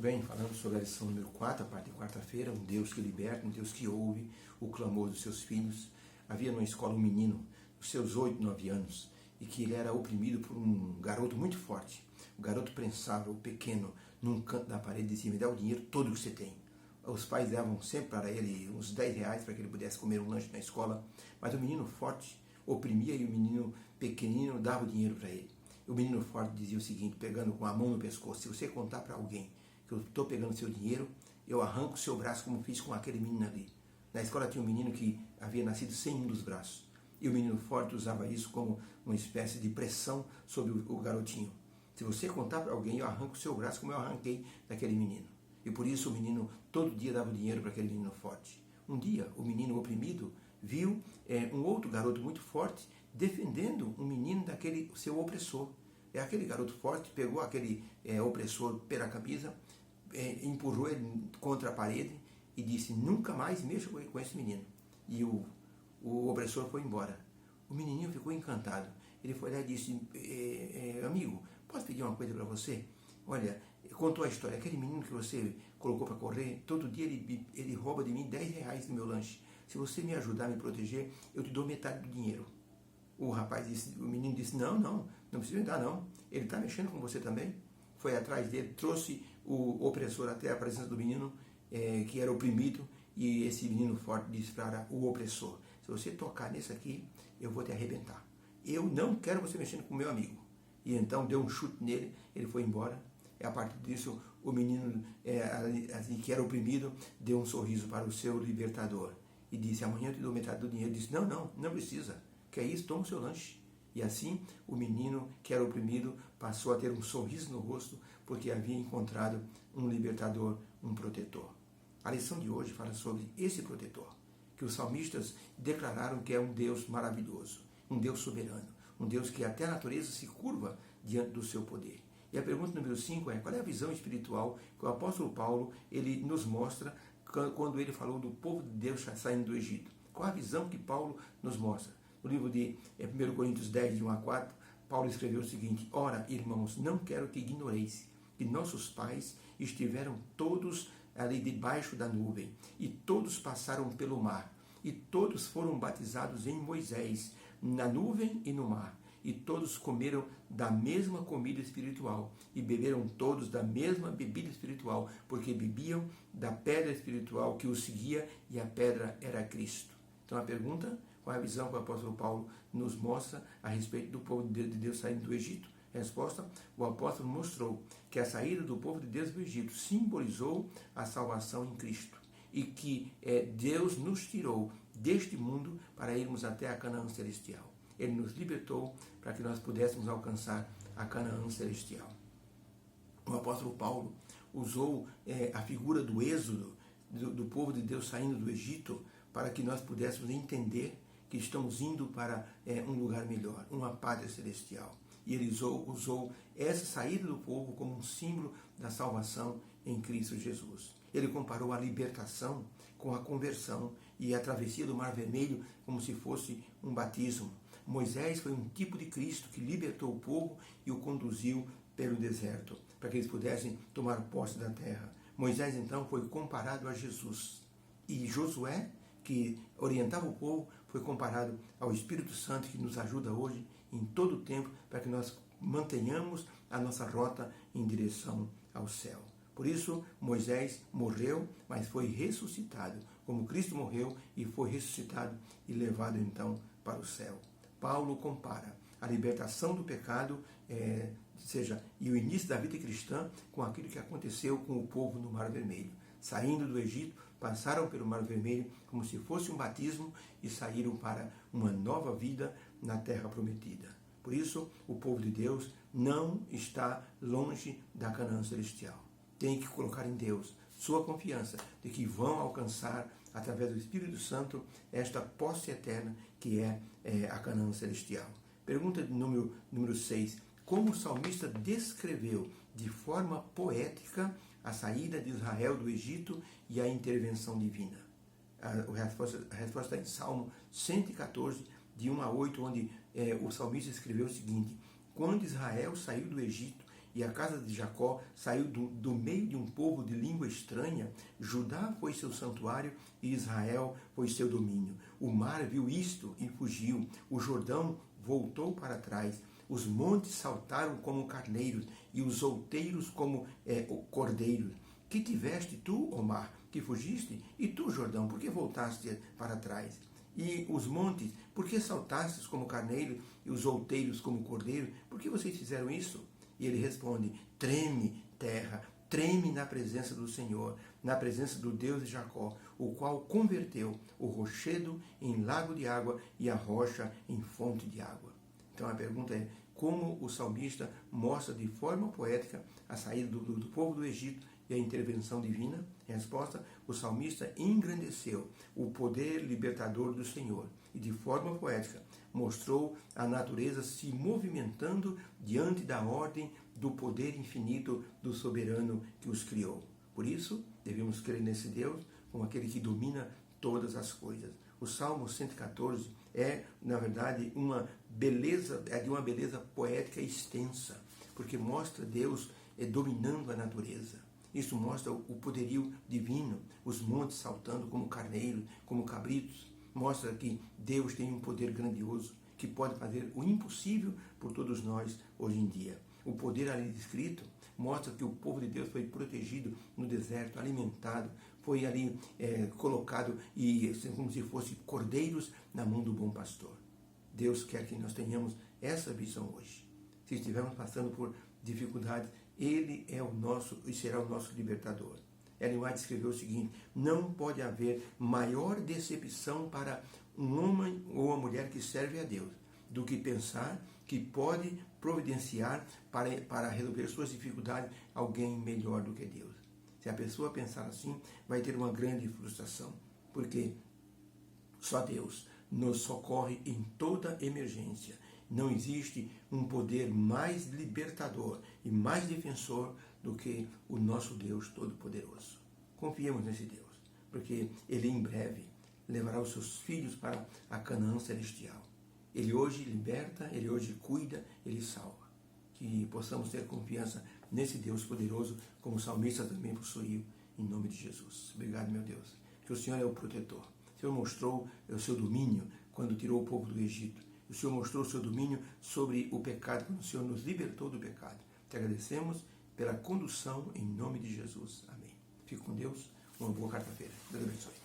bem, falando sobre a lição número 4, a parte de quarta-feira, um Deus que liberta, um Deus que ouve o clamor dos seus filhos. Havia numa escola um menino, dos seus 8, 9 anos, e que ele era oprimido por um garoto muito forte. O garoto prensava o pequeno num canto da parede e dizia: me dá o dinheiro todo que você tem. Os pais davam sempre para ele uns 10 reais para que ele pudesse comer um lanche na escola, mas o menino forte oprimia e o menino pequenino dava o dinheiro para ele. O menino forte dizia o seguinte, pegando com a mão no pescoço: se você contar para alguém que eu estou pegando seu dinheiro, eu arranco o seu braço como fiz com aquele menino ali. Na escola tinha um menino que havia nascido sem um dos braços. E o menino forte usava isso como uma espécie de pressão sobre o garotinho. Se você contar para alguém, eu arranco o seu braço como eu arranquei daquele menino. E por isso o menino todo dia dava dinheiro para aquele menino forte. Um dia, o menino oprimido viu um outro garoto muito forte defendendo um menino daquele seu opressor. Aquele garoto forte pegou aquele opressor pela camisa, empurrou ele contra a parede e disse: nunca mais mexa com esse menino. E o opressor foi embora. O menininho ficou encantado. Ele foi lá e disse: amigo, posso pedir uma coisa para você? Olha, contou a história. Aquele menino que você colocou para correr, todo dia ele rouba de mim 10 reais do meu lanche. Se você me ajudar a me proteger, eu te dou metade do dinheiro. O menino disse: não precisa me dar não. Ele está mexendo com você também. Foi atrás dele, trouxe o opressor até a presença do menino que era oprimido, e esse menino forte disse para o opressor: se você tocar nesse aqui, eu vou te arrebentar. Eu não quero você mexendo com o meu amigo. E então deu um chute nele, ele foi embora. E a partir disso, o menino assim, que era oprimido deu um sorriso para o seu libertador e disse: amanhã eu te dou metade do dinheiro. Ele disse: não precisa. Que é isso? Toma o seu lanche. E assim, o menino que era oprimido passou a ter um sorriso no rosto, porque havia encontrado um libertador, um protetor. A lição de hoje fala sobre esse protetor, que os salmistas declararam que é um Deus maravilhoso, um Deus soberano, um Deus que até a natureza se curva diante do seu poder. E a pergunta número 5 é: qual é a visão espiritual que o apóstolo Paulo ele nos mostra quando ele falou do povo de Deus saindo do Egito? Qual a visão que Paulo nos mostra? No livro de 1 Coríntios 10, de 1 a 4, Paulo escreveu o seguinte: ora, irmãos, não quero que ignoreis que nossos pais estiveram todos ali debaixo da nuvem, e todos passaram pelo mar, e todos foram batizados em Moisés, na nuvem e no mar, e todos comeram da mesma comida espiritual, e beberam todos da mesma bebida espiritual, porque bebiam da pedra espiritual que os seguia, e a pedra era Cristo. Então a pergunta: qual é a visão que o apóstolo Paulo nos mostra a respeito do povo de Deus saindo do Egito? Resposta: o apóstolo mostrou que a saída do povo de Deus do Egito simbolizou a salvação em Cristo, e que Deus nos tirou deste mundo para irmos até a Canaã celestial. Ele nos libertou para que nós pudéssemos alcançar a Canaã celestial. O apóstolo Paulo usou a figura do êxodo, do povo de Deus saindo do Egito, para que nós pudéssemos entender que estamos indo para um lugar melhor, uma pátria celestial. E ele usou essa saída do povo como um símbolo da salvação em Cristo Jesus. Ele comparou a libertação com a conversão e a travessia do Mar Vermelho como se fosse um batismo. Moisés foi um tipo de Cristo que libertou o povo e o conduziu pelo deserto, para que eles pudessem tomar posse da terra. Moisés, então, foi comparado a Jesus. E Josué, que orientava o povo, foi comparado ao Espírito Santo, que nos ajuda hoje, em todo o tempo, para que nós mantenhamos a nossa rota em direção ao céu. Por isso, Moisés morreu, mas foi ressuscitado, como Cristo morreu e foi ressuscitado e levado então para o céu. Paulo compara a libertação do pecado, e o início da vida cristã com aquilo que aconteceu com o povo no Mar Vermelho. Saindo do Egito, passaram pelo Mar Vermelho como se fosse um batismo e saíram para uma nova vida na terra prometida. Por isso, o povo de Deus não está longe da Canaã celestial. Tem que colocar em Deus sua confiança de que vão alcançar, através do Espírito Santo, esta posse eterna que é a Canaã celestial. Pergunta número 6. Como o salmista descreveu de forma poética a saída de Israel do Egito e a intervenção divina? A resposta está em Salmo 114, de 1 a 8, onde o salmista escreveu o seguinte: quando Israel saiu do Egito, e a casa de Jacó saiu do meio de um povo de língua estranha. Judá foi seu santuário e Israel foi seu domínio. O mar viu isto e fugiu. O Jordão voltou para trás. Os montes saltaram como carneiros e os outeiros como cordeiros. Que tiveste tu, ó mar, que fugiste? E tu, Jordão, por que voltaste para trás? E os montes, por que saltastes como carneiro e os outeiros como cordeiro? Por que vocês fizeram isso? E ele responde: treme, terra, treme na presença do Senhor, na presença do Deus de Jacó, o qual converteu o rochedo em lago de água e a rocha em fonte de água. Então a pergunta é: como o salmista mostra de forma poética a saída do povo do Egito e a intervenção divina? Resposta: o salmista engrandeceu o poder libertador do Senhor e de forma poética mostrou a natureza se movimentando diante da ordem do poder infinito do soberano que os criou. Por isso, devemos crer nesse Deus como aquele que domina todas as coisas. O Salmo 114 é, na verdade, de uma beleza poética extensa, porque mostra Deus dominando a natureza. Isso mostra o poderio divino, os montes saltando como carneiros, como cabritos. Mostra que Deus tem um poder grandioso, que pode fazer o impossível por todos nós hoje em dia. O poder ali descrito mostra que o povo de Deus foi protegido no deserto, alimentado, foi ali colocado como se fossem cordeiros na mão do bom pastor. Deus quer que nós tenhamos essa visão hoje. Se estivermos passando por dificuldades, Ele é o nosso e será o nosso libertador. Ellen White escreveu o seguinte: não pode haver maior decepção para um homem ou uma mulher que serve a Deus do que pensar que pode providenciar para resolver suas dificuldades alguém melhor do que Deus. Se a pessoa pensar assim, vai ter uma grande frustração, porque só Deus nos socorre em toda emergência. Não existe um poder mais libertador e mais defensor do que o nosso Deus Todo-Poderoso. Confiemos nesse Deus, porque Ele em breve levará os seus filhos para a Canaã celestial. Ele hoje liberta, Ele hoje cuida, Ele salva. Que possamos ter confiança nesse Deus poderoso, como o salmista também possuiu, em nome de Jesus. Obrigado, meu Deus, que o Senhor é o protetor. O Senhor mostrou o seu domínio quando tirou o povo do Egito. O Senhor mostrou o seu domínio sobre o pecado, quando o Senhor nos libertou do pecado. Te agradecemos pela condução em nome de Jesus. Amém. Fique com Deus. Uma boa quarta-feira. Deus abençoe.